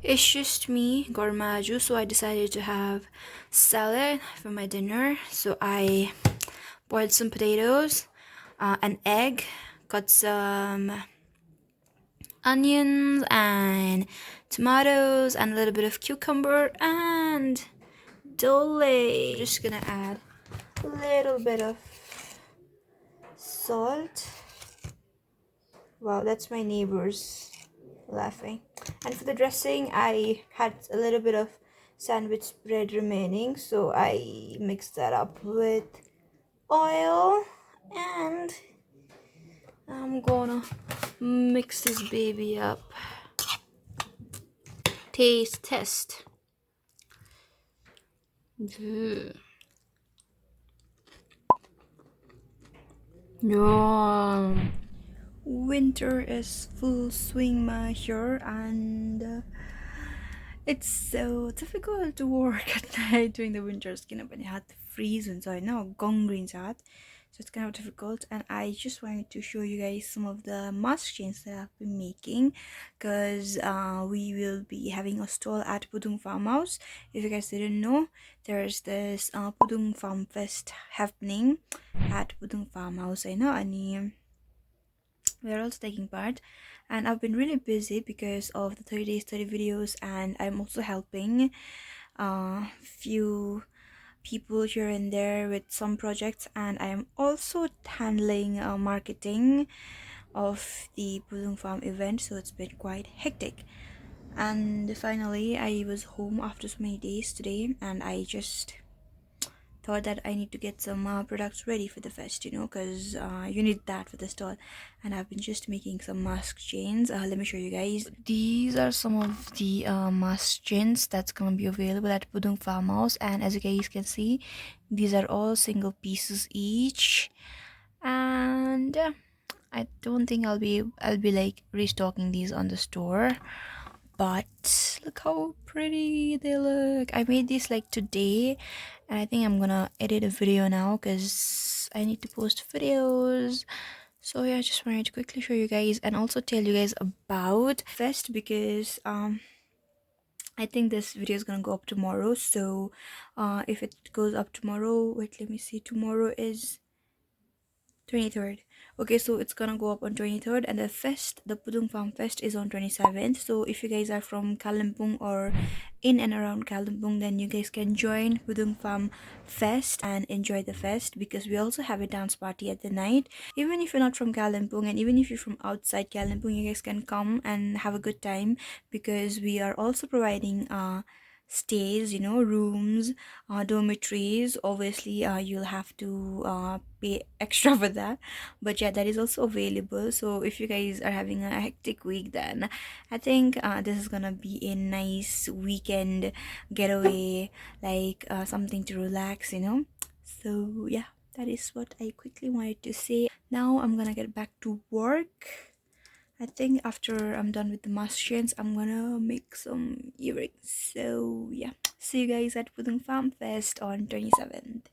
It's just me, Gormaju, so I decided to have salad for my dinner. So I boiled some potatoes, an egg, got some onions and tomatoes and a little bit of cucumber and dole. Just gonna add a little bit of salt. Wow, that's my neighbors laughing. And for the dressing, I had a little bit of sandwich bread remaining, so I mixed that up with oil, and I'm gonna mix this baby up. Taste test. Yum. Winter is full swing ma here, and it's so difficult to work at night during the winters. When you had the freeze and so I know gong greens out, so it's kind of difficult. And I just wanted to show you guys some of the mask chains that I've been making, because we will be having a stall at Pudung Farmhouse. If you guys didn't know, there's this Pudung Farm Fest happening at Pudung Farmhouse. I know, and we're also taking part, and I've been really busy because of the 30 days 30 videos, and I'm also helping few people here and there with some projects, and I'm also handling marketing of the Pudung Farm event, so it's been quite hectic. And finally I was home after so many days today, and I just thought that I need to get some products ready for the fest, because you need that for the stall. And I've been just making some mask chains. Let me show you guys. These are some of the mask chains that's gonna be available at Pudung Farmhouse, and as you guys can see, these are all single pieces each. And I don't think I'll be like restocking these on the store, but look how pretty they look. I made these like today, and I think I'm gonna edit a video now because I need to post videos. So yeah, I just wanted to quickly show you guys and also tell you guys about fest, because I think this video is gonna go up tomorrow. So if it goes up tomorrow, wait, let me see, tomorrow is 23rd. Okay, so it's gonna go up on 23rd, and the fest, the Pudung Farm Fest, is on 27th. So if you guys are from Kalimpong or in and around Kalimpong, then you guys can join Pudung Farm Fest and enjoy the fest, because we also have a dance party at the night. Even if you're not from Kalimpong, and even if you're from outside Kalimpong, you guys can come and have a good time, because we are also providing stays, rooms, dormitories. Obviously you'll have to pay extra for that, but yeah, that is also available. So if you guys are having a hectic week, then I think this is gonna be a nice weekend getaway, like something to relax. So yeah, that is what I quickly wanted to say. Now I'm gonna get back to work. I think after I'm done with the mask chains, I'm gonna make some earrings. So yeah, see you guys at Pudung Farm Fest on 27th.